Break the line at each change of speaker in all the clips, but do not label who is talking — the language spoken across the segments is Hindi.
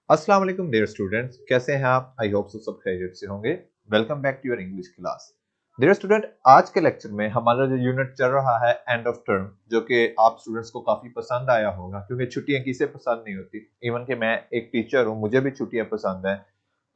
अस्सलाम वालेकुम डियर स्टूडेंट्स, कैसे हैं आप? आई होप सब खैरियत से होंगे। Welcome back to your English class. Dear student, आज के लेक्चर में हमारा जो यूनिट चल रहा है एंड ऑफ टर्म, जो कि आप स्टूडेंट्स को काफी पसंद आया होगा क्योंकि छुट्टियां किसे पसंद नहीं होती। इवन कि मैं एक टीचर हूं, मुझे भी छुट्टियां पसंद हैं,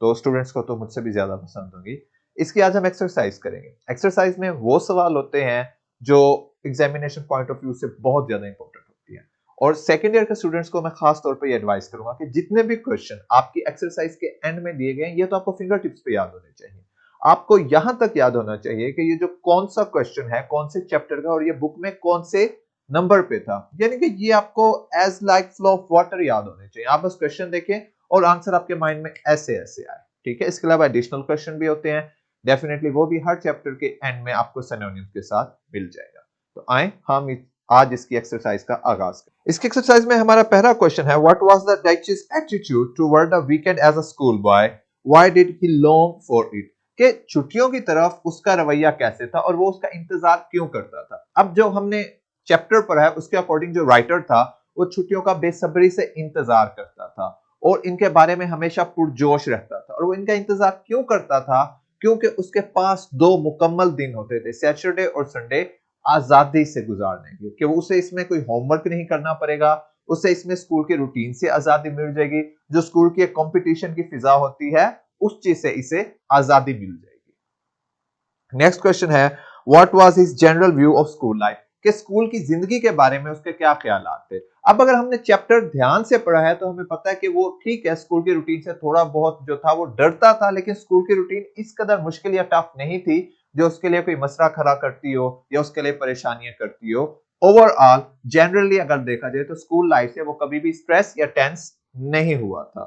तो स्टूडेंट्स को तो मुझसे भी ज्यादा पसंद होगी। इसकी आज हम एक्सरसाइज करेंगे। एक्सरसाइज में वो सवाल होते हैं जो एग्जामिनेशन पॉइंट ऑफ व्यू से बहुत ज्यादा इंपॉर्टेंट होती है। और सेकेंड ईयर के स्टूडेंट्स को मैं खास तौर पे ये एडवाइस करूंगा कि जितने भी क्वेश्चन आपकी एक्सरसाइज के एंड में दिए गए हैं, ये तो आपको फिंगर टिप्स पे याद होने चाहिए। आपको यहां तक याद होना चाहिए कि ये जो कौन सा क्वेश्चन है, कौन से चैप्टर का, और ये बुक में कौन से नंबर पे था। यानी कि ये आपको as like flow of water याद होने चाहिए। आप बस क्वेश्चन देखें और आंसर आपके माइंड में ऐसे ऐसे आए। ठीक है, इसके अलावा एडिशनल क्वेश्चन भी होते हैं, डेफिनेटली वो भी हर चैप्टर के एंड में आपको सिनोनिम्स के साथ मिल जाएगा। तो आए हम आज इसकी एक्सरसाइज का आगाज करें। इसकी एक्सरसाइज में हमारा पहला क्वेश्चन है, what was the duchess attitude toward the weekend as a school boy, why did he long for it. कि छुट्टियों की तरफ उसका रवैया कैसे था और वो उसका इंतजार क्यों करता था। अब जो हमने चैप्टर पढ़ा है उसके अकॉर्डिंग जो राइटर था वो छुट्टियों का बेसब्री से इंतजार करता था और इनके बारे में हमेशा पुरजोश रहता था। और वो इनका इंतजार क्यों करता था? क्योंकि उसके पास दो मुकम्मल दिन होते थे, सैटरडे और संडे, आजादी से गुजारने की। कि उसे इसमें कोई होमवर्क नहीं करना पड़ेगा, उसे इसमें स्कूल के रूटीन से आजादी मिल जाएगी। जो स्कूल की एक कंपटीशन की फिजा होती है उस चीज से इसे आजादी मिल जाएगी। नेक्स्ट क्वेश्चन है, what was his general view of school life. कि स्कूल की जिंदगी के बारे में उसके क्या ख्यालात थे। अब अगर हमने चैप्टर ध्यान से पढ़ा है तो हमें पता है कि वो ठीक है, स्कूल की रूटीन से थोड़ा बहुत जो था वो डरता था, लेकिन स्कूल की रूटीन इस कदर मुश्किल या टफ नहीं थी जो उसके लिए कोई मसला खड़ा करती हो या उसके लिए परेशानियां करती हो। ओवरऑल जनरली अगर देखा जाए तो स्कूल लाइफ से वो कभी भी स्ट्रेस या टेंस नहीं हुआ था।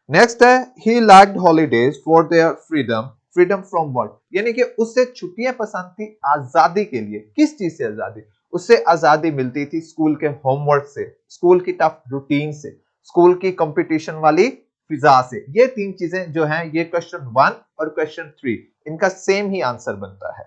नेक्स्ट है, he liked holidays for their freedom, freedom from work. यानी कि उससे छुट्टियां पसंद थी आजादी के लिए। किस चीज से आजादी? उससे आजादी मिलती थी स्कूल के होमवर्क से, स्कूल की टफ रूटीन से, स्कूल की कंपटीशन वाली फिजा से। ये तीन चीजें जो हैं, ये क्वेश्चन 1 और क्वेश्चन 3 इनका सेम ही आंसर बनता है।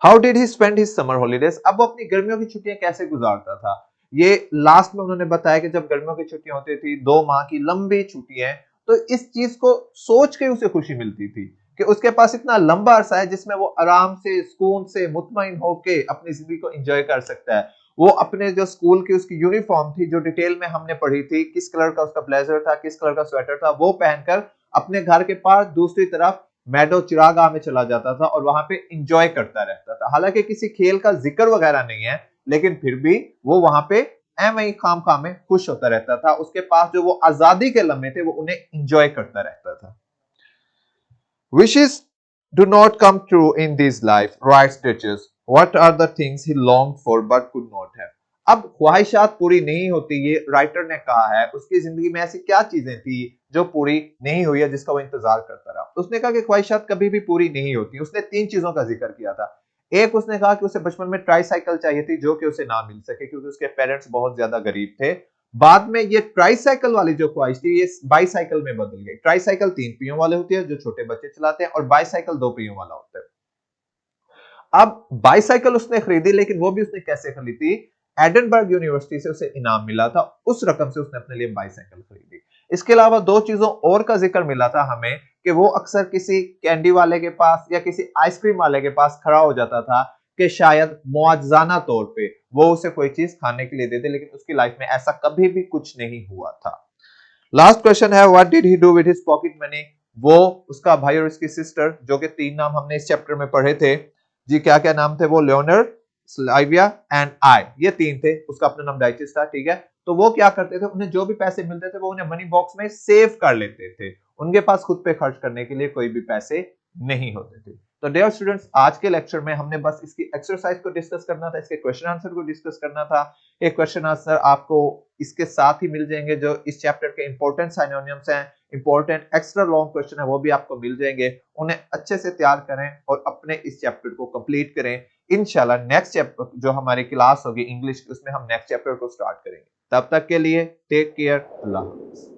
How did he spend his summer holidays. अब वो अपनी गर्मियों की छुट्टियां कैसे गुजारता था? ये लास्ट में उन्होंने बताया कि जब गर्मियों की छुट्टियां होती थी, 2 माह की लंबी छुट्टियां, तो इस चीज को सोच के उसे खुशी मिलती थी कि उसके पास इतना लंबा अरसा है जिसमें वो आराम से, सुकून से, मुतमईन होके अपनी जिंदगी को एंजॉय कर सकता है। वो अपने जो स्कूल की उसकी यूनिफॉर्म थी, जो डिटेल में हमने पढ़ी थी, किस कलर का उसका ब्लेजर था, किस कलर का स्वेटर था, वो पहनकर अपने घर के पास दूसरी तरफ मैडो चिरागाह में चला जाता था और वहां पे एंजॉय करता रहता था। हालांकि किसी खेल का जिक्र वगैरह नहीं है, लेकिन फिर भी वो वहां पे एम खाम खाम में खुश होता रहता था। उसके पास जो वो आजादी के लम्हे थे वो उन्हें एंजॉय करता रहता था। Wishes do not come true in this life, writes Duchess. What are the things he longed for but could not have? अब ख्वाहिशात पूरी नहीं होती, ये राइटर ने कहा है। उसकी जिंदगी में ऐसी क्या चीजें थी जो पूरी नहीं हुई है, जिसका वो इंतजार करता रहा। उसने कहा कि ख्वाहिशात कभी भी पूरी नहीं होती। उसने 3 चीजों का जिक्र किया था। एक, उसने कहा कि उसे बचपन में ट्राईसाइकिल चाहिए थी जो कि उसे ना मिल सके क्योंकि उसके पेरेंट्स बहुत ज्यादा गरीब थे। बाद में ये ट्राईसाइकिल वाली जो ख्वाहिश थी ये बाईसाइकिल में बदल गई। ट्राईसाइकिल 3 पहियों वाले होती है जो छोटे बच्चे चलाते हैं, और बाईसाइकिल 2 पहियों वाला होता है। अब बाईसाइकिल उसने खरीदी, लेकिन वो भी उसने कैसे खरीदी? एडनबर्ग यूनिवर्सिटी से उसे इनाम मिला था, उस रकम से उसने अपने लिए बाईसाइकिल खरीदी। इसके अलावा 2 चीजों और का जिक्र मिला था हमें कि वो अक्सर किसी कैंडी वाले के पास या किसी आइसक्रीम वाले के पास खड़ा हो जाता था कि शायद मुआवजाना तौर पे वो उसे कोई चीज खाने के लिए दे दे, लेकिन उसकी लाइफ में ऐसा कभी भी कुछ नहीं हुआ था। लास्ट क्वेश्चन है, what did he do with his pocket money. वो, उसका भाई और उसकी सिस्टर, जो कि 3 नाम हमने इस चैप्टर में पढ़े थे जी, क्या क्या नाम थे वो? लियोनर, स्लाइविया एंड आई, ये 3 थे। उसका अपना नाम डाइचिस था, ठीक है। तो वो क्या करते थे, उन्हें जो भी पैसे मिलते थे वो उन्हें मनी बॉक्स में सेव कर लेते थे। उनके पास खुद पे खर्च करने के लिए कोई भी पैसे नहीं होते थे। तो डियर स्टूडेंट्स, आज के लेक्चर में हमने बस इसकी एक्सरसाइज को डिस्कस करना था, इसके क्वेश्चन आंसर को डिस्कस करना था। एक क्वेश्चन आंसर आपको इसके साथ ही मिल जाएंगे जो इस चैप्टर के इंपॉर्टेंट सिनोनिम्स हैं, इंपॉर्टेंट एक्स्ट्रा लॉन्ग क्वेश्चन है, वो भी आपको मिल जाएंगे। उन्हें अच्छे से तैयार करें और अपने इस चैप्टर को कंप्लीट करें। इंशाल्लाह नेक्स्ट चैप्टर जो हमारी क्लास होगी इंग्लिश की, उसमें हम नेक्स्ट चैप्टर को स्टार्ट करेंगे। तब तक के लिए टेक केयर, अल्लाह हाफिज।